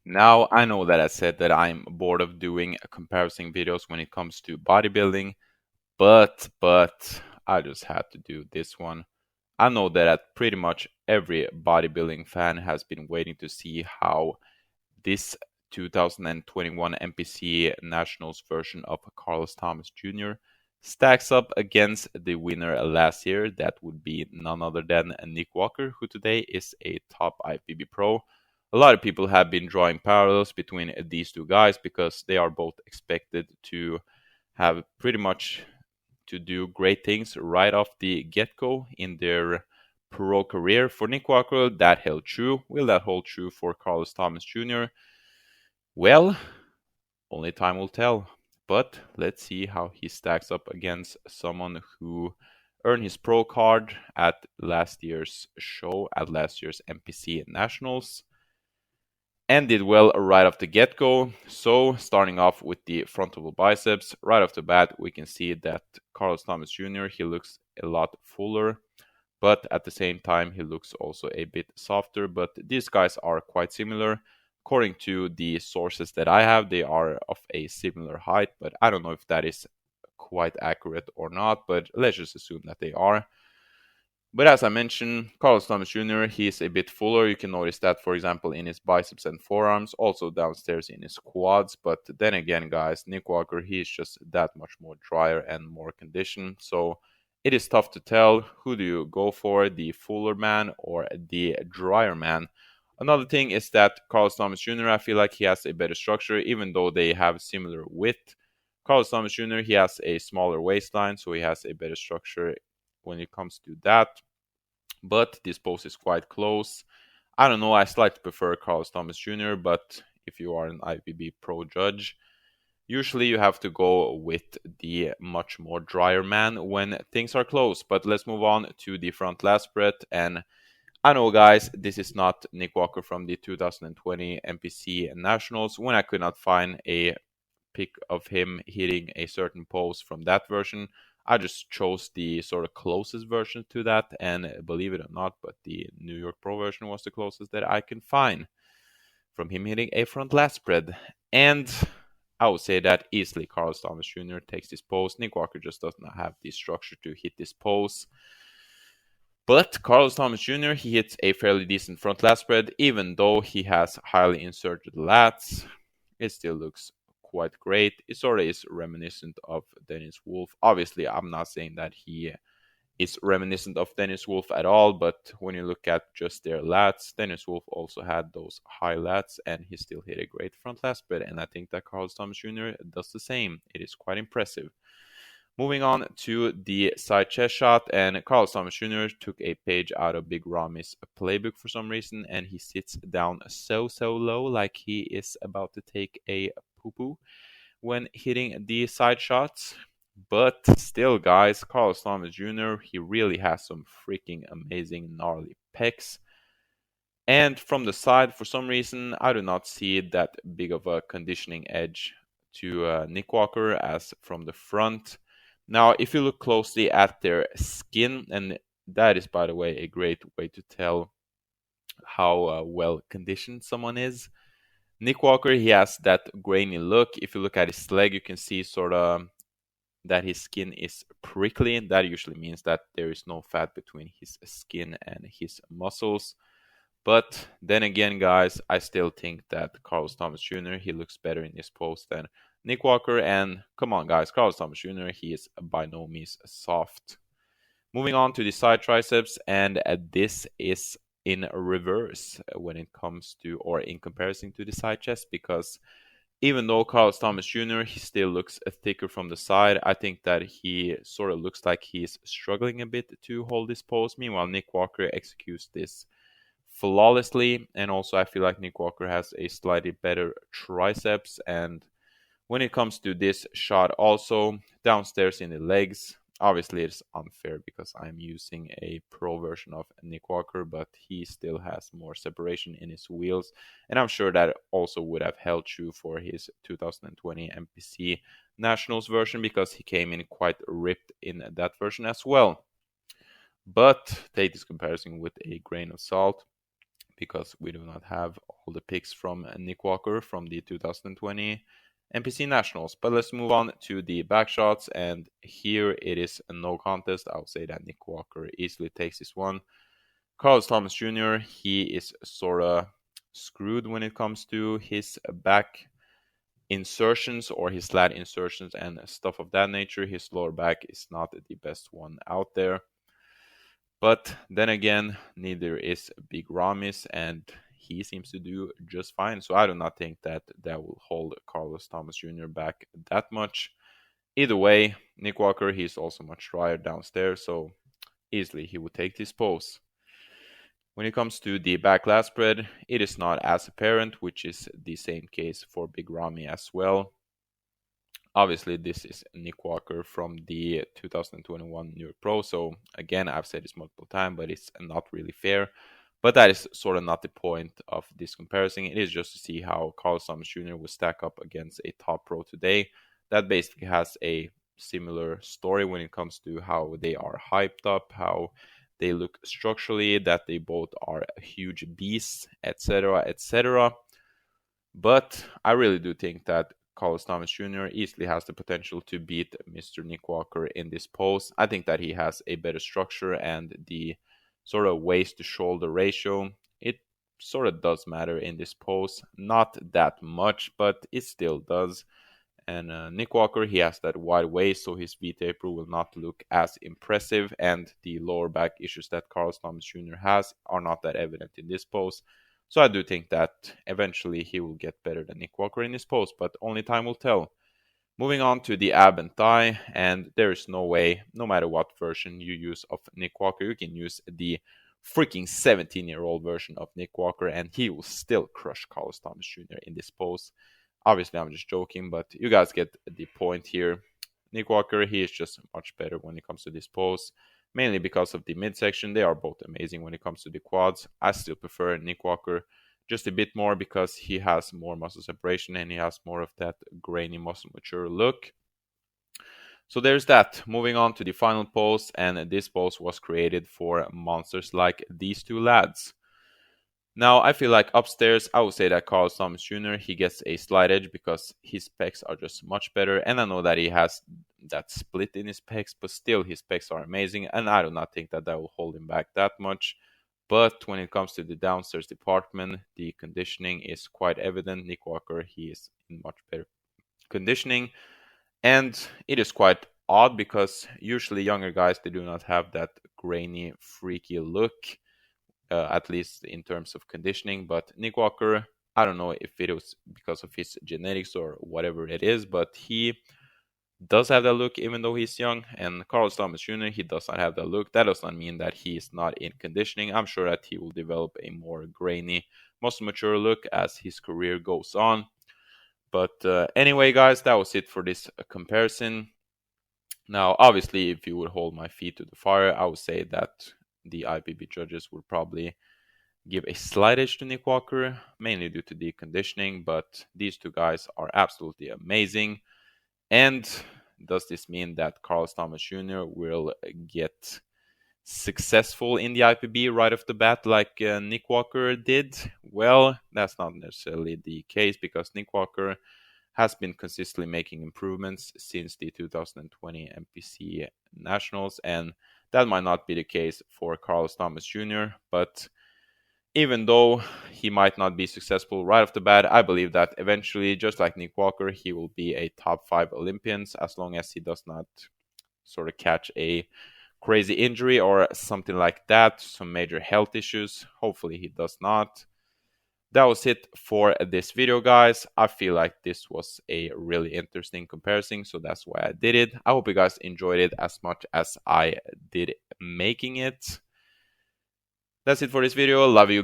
Now, I know that I said that I'm bored of doing comparison videos when it comes to bodybuilding, but I just had to do this one. I know that pretty much every bodybuilding fan has been waiting to see how this 2021 NPC Nationals version of Carlos Thomas Jr. stacks up against the winner last year. That would be none other than Nick Walker, who today is a top IFBB pro. A lot of people have been drawing parallels between these two guys because they are both expected to have pretty much to do great things right off the get-go in their pro career. For Nick Walker, that held true. Will that hold true for Carlos Thomas Jr.? Well, only time will tell. But let's see how he stacks up against someone who earned his pro card at last year's show, at last year's NPC Nationals, and did well right off the get-go. So starting off with the frontal biceps, right off the bat, we can see that Carlos Thomas Jr., he looks a lot fuller, but at the same time, he looks also a bit softer. But these guys are quite similar. According to the sources that I have, they are of a similar height, but I don't know if that is quite accurate or not, but let's just assume that they are. But as I mentioned, Carlos Thomas Jr., he is a bit fuller. You can notice that, for example, in his biceps and forearms, also downstairs in his quads. But then again, guys, Nick Walker, he is just that much more drier and more conditioned. So it is tough to tell who do you go for, the fuller man or the drier man. Another thing is that Carlos Thomas Jr., I feel like he has a better structure, even though they have similar width. Carlos Thomas Jr., he has a smaller waistline, so he has a better structure when it comes to that. But this pose is quite close. I don't know, I slightly prefer Carlos Thomas Jr., but if you are an IFBB pro judge, usually you have to go with the much more drier man when things are close. But let's move on to the front lat spread. And I know, guys, this is not Nick Walker from the 2020 NPC Nationals. When I could not find a pic of him hitting a certain pose from that version, I just chose the sort of closest version to that, and believe it or not, but the New York Pro version was the closest that I can find from him hitting a front lat spread. And I would say that easily Carlos Thomas Jr. takes this pose. Nick Walker just does not have the structure to hit this pose. But Carlos Thomas Jr., he hits a fairly decent front lat spread, even though he has highly inserted lats. It still looks quite great. It sort of is reminiscent of Dennis Wolf. Obviously, I'm not saying that he is reminiscent of Dennis Wolf at all, but when you look at just their lats, Dennis Wolf also had those high lats, and he still hit a great front lat spread, and I think that Carlos Thomas Jr. does the same. It is quite impressive. Moving on to the side chest shot, and Carlos Thomas Jr. took a page out of Big Rami's playbook for some reason, and he sits down so low, like he is about to take a poo-poo when hitting the side shots. But still, guys, Carlos Thomas Jr., he really has some freaking amazing gnarly pecs. And from the side, for some reason, I do not see that big of a conditioning edge to Nick Walker as from the front. Now, if you look closely at their skin, and that is, by the way, a great way to tell how well conditioned someone is. Nick Walker, he has that grainy look. If you look at his leg, you can see sort of that his skin is prickly. That usually means that there is no fat between his skin and his muscles. But then again, guys, I still think that Carlos Thomas Jr., he looks better in this pose than Nick Walker. And come on, guys, Carlos Thomas Jr., he is by no means soft. Moving on to the side triceps, and this is in reverse when it comes to, or in comparison to the side chest, because even though Carlos Thomas Jr., he still looks thicker from the side, I think that he sort of looks like he's struggling a bit to hold this pose. Meanwhile, Nick Walker executes this flawlessly, and also I feel like Nick Walker has a slightly better triceps. And when it comes to this shot, also downstairs in the legs, obviously it's unfair because I'm using a pro version of Nick Walker, but he still has more separation in his wheels, and I'm sure that also would have held true for his 2020 NPC Nationals version because he came in quite ripped in that version as well. But take this comparison with a grain of salt. because we do not have all the picks from Nick Walker from the 2020 NPC Nationals. But let's move on to the back shots, and here it is a no contest. I would say that Nick Walker easily takes this one. Carlos Thomas Jr., he is sort of screwed when it comes to his back insertions or his lat insertions and stuff of that nature. His lower back is not the best one out there. But then again, neither is Big Ramis, and he seems to do just fine. So I do not think that that will hold Carlos Thomas Jr. back that much. Either way, Nick Walker, he's also much drier downstairs, so easily he would take this pose. When it comes to the back lat spread, it is not as apparent, which is the same case for Big Ramy as well. Obviously, this is Nick Walker from the 2021 New York Pro, so again, I've said this multiple times, but it's not really fair. But that is sort of not the point of this comparison. It is just to see how Carlos Thomas Jr. will stack up against a top pro today that basically has a similar story when it comes to how they are hyped up, how they look structurally, that they both are huge beasts, etc., etc. But I really do think that Carlos Thomas Jr. easily has the potential to beat Mr. Nick Walker in this pose. I think that he has a better structure, and the sort of waist to shoulder ratio, it sort of does matter in this pose. Not that much, but it still does. And Nick Walker, he has that wide waist, so his V-taper will not look as impressive, and the lower back issues that Carlos Thomas Jr. has are not that evident in this pose. So I do think that eventually he will get better than Nick Walker in this pose, but only time will tell. Moving on to the ab and thigh, and there is no way, no matter what version you use of Nick Walker, you can use the freaking 17-year-old version of Nick Walker, and he will still crush Carlos Thomas Jr. in this pose. Obviously, I'm just joking, but you guys get the point here. Nick Walker, he is just much better when it comes to this pose, mainly because of the midsection. They are both amazing when it comes to the quads. I still prefer Nick Walker just a bit more because he has more muscle separation and he has more of that grainy muscle mature look. So there's that. Moving on to the final pose, and this pose was created for monsters like these two lads. Now, I feel like upstairs, I would say that Carlos Thomas Jr., he gets a slight edge because his pecs are just much better. And I know that he has that split in his pecs, but still his pecs are amazing. And I do not think that that will hold him back that much. But when it comes to the downstairs department, the conditioning is quite evident. Nick Walker, he is in much better conditioning. And it is quite odd because usually younger guys, they do not have that grainy, freaky look. At least in terms of conditioning. But Nick Walker, I don't know if it was because of his genetics or whatever it is, but he does have that look even though he's young. And Carlos Thomas Jr., he does not have that look. That does not mean that he is not in conditioning. I'm sure that he will develop a more grainy, muscle mature look as his career goes on. But anyway, guys, that was it for this comparison. Now, obviously, if you would hold my feet to the fire, I would say that the IPB judges would probably give a slight edge to Nick Walker, mainly due to the conditioning, but these two guys are absolutely amazing. And does this mean that Carlos Thomas Jr. will get successful in the IPB right off the bat like Nick Walker did? Well, that's not necessarily the case because Nick Walker has been consistently making improvements since the 2020 NPC Nationals, and that might not be the case for Carlos Thomas Jr., but even though he might not be successful right off the bat, I believe that eventually, just like Nick Walker, he will be a top 5 Olympian as long as he does not sort of catch a crazy injury or something like that, some major health issues. Hopefully he does not. That was it for this video, guys. I feel like this was a really interesting comparison, so that's why I did it. I hope you guys enjoyed it as much as I did making it. That's it for this video. Love you.